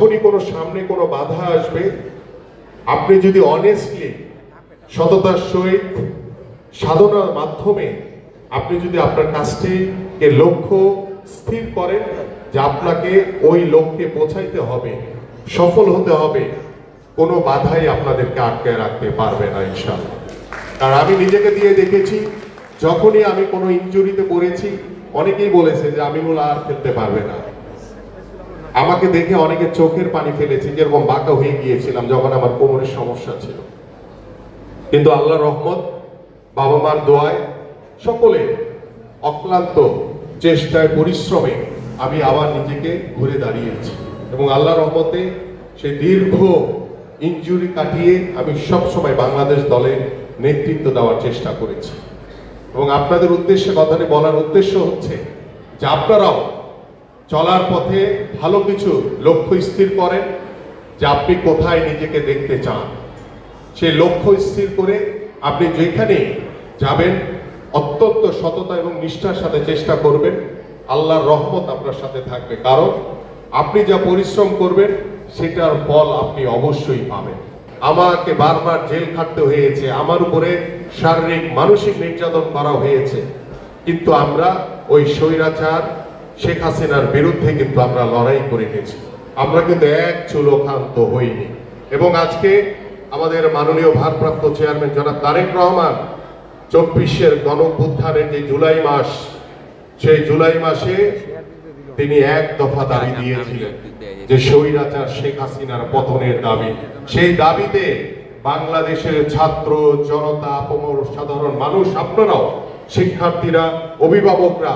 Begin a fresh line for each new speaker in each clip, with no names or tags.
যখনই কোনো সামনে কোনো বাধা আসবে, আপনি যদি অনেস্টলি সততার সহিত সাধনার মাধ্যমে আপনি যদি আপনার কাজটিকে লক্ষ্য স্থির করেন যে আপনাকে ওই লক্ষ্যে পৌঁছাইতে হবে, সফল হতে হবে, কোনো বাধাই আপনাদেরকে আটকে রাখতে পারবে না ইনশাআল্লাহ। আর আমি নিজেকে দিয়ে দেখেছি, যখনই আমি কোনো ইনজুরিতে পড়েছি, অনেকেই বলেছে যে আমিনুল আর খেলতে পারবে না। আমাকে দেখে অনেকে চোখের পানি ফেলেছে, যেরকম বাঁকা হয়ে গিয়েছিলাম যখন আমার কোমরের সমস্যা ছিল। কিন্তু আল্লাহর রহমত, বাবা মার দোয়ায়, সকলে অক্লান্ত চেষ্টায় পরিশ্রমে আমি আবার নিজেকে ঘুরে দাঁড়িয়েছি এবং আল্লাহর রহমতে সেই দীর্ঘ ইনজুরি কাটিয়ে আমি সবসময় বাংলাদেশ দলের নেতৃত্ব দেওয়ার চেষ্টা করেছি। এবং আপনাদের উদ্দেশ্যে কথাটি বলার উদ্দেশ্য হচ্ছে যে আপনারাও চলার পথে ভালো কিছু লক্ষ্য স্থির করেন, যে আপনি কোথায় নিজেকে দেখতে চান। সেই লক্ষ্য স্থির করে আপনি যেখানে যাবেন অত্যন্ত সততা এবং নিষ্ঠার সাথে চেষ্টা করবেন, আল্লাহর রহমত আপনার সাথে থাকবে। কারণ আপনি যা পরিশ্রম করবেন সেটার ফল আপনি অবশ্যই পাবেন। আমাকে বারবার জেল খাটতে হয়েছে, আমার উপরে শারীরিক মানসিক নির্যাতন করা হয়েছে, কিন্তু আমরা ওই স্বৈরাচার শেখ হাসিনার বিরুদ্ধে কিন্তু আমরা লড়াই করে গেছি। আমরা কিন্তু এক চুলো ক্ষান্ত হইনি। এবং আজকে আমাদের মাননীয় ভারপ্রাপ্ত চেয়ারম্যান জনাব তারেক রহমান 24-এর গণঅভ্যুত্থানের যে জুলাই মাস, সেই জুলাই মাসে তিনি এক দফা দাবি দিয়েছিলেন যে স্বৈরাচার শেখ হাসিনার পতনের দাবি। সেই দাবিতে বাংলাদেশের ছাত্র জনতা, আপামর সাধারণ মানুষ, আপনারাও, শিক্ষার্থীরা, অভিভাবকরা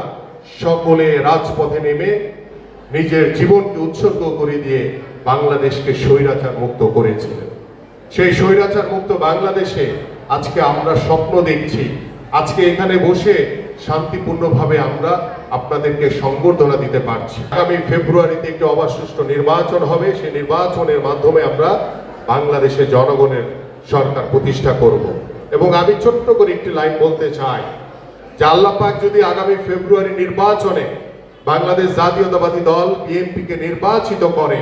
সকলে রাজপথে নেমে নিজের জীবনকে উৎসর্গ করে দিয়ে বাংলাদেশকে স্বৈরাচার মুক্ত করেছিলেন। সেই স্বৈরাচার মুক্ত বাংলাদেশে আজকে আমরা স্বপ্ন দেখছি। আজকে এখানে বসে শান্তিপূর্ণভাবে আমরা আপনাদেরকে সংবর্ধনা দিতে পারছি। আগামী ফেব্রুয়ারিতে একটি অবাধ সুষ্ঠু নির্বাচন হবে। সেই নির্বাচনের মাধ্যমে আমরা বাংলাদেশে জনগণের সরকার প্রতিষ্ঠা করব। এবং আমি ছোট্ট করে একটি লাইন বলতে চাই যে আল্লাহ পাক যদি আগামী ফেব্রুয়ারি নির্বাচনে বাংলাদেশ জাতীয়তাবাদী দল বিএনপিকে নির্বাচিত করে,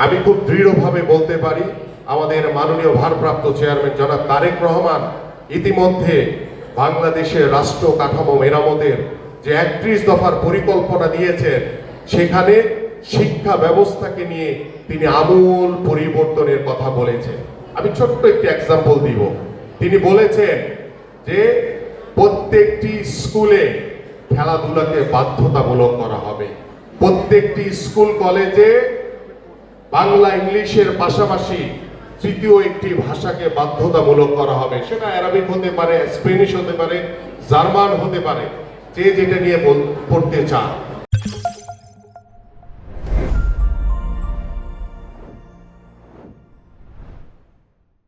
আমি খুব দৃঢ়ভাবে বলতে পারি আমাদের মাননীয় ভারপ্রাপ্ত চেয়ারম্যান জনাব তারেক রহমান ইতিমধ্যে বাংলাদেশের রাষ্ট্র কাঠামো মেরামতের যে 31 দফার পরিকল্পনা দিয়েছেন, সেখানে শিক্ষা ব্যবস্থাকে নিয়ে তিনি আমূল পরিবর্তনের কথা বলেছেন। আমি ছোট্ট একটি এক্সাম্পল দিব। তিনি বলেছেন যে প্রত্যেকটি স্কুলে খেলাধুলাকে বাধ্যতামূলক করা হবে, প্রত্যেকটি স্কুল কলেজে বাংলা ইংলিশের পাশাপাশি তৃতীয় একটি ভাষাকে বাধ্যতামূলক করা হবে। সেটা আরবিক হতে পারে, স্প্যানিশ হতে পারে, জার্মান হতে পারে, যে যেটা নিয়ে পড়তে চান।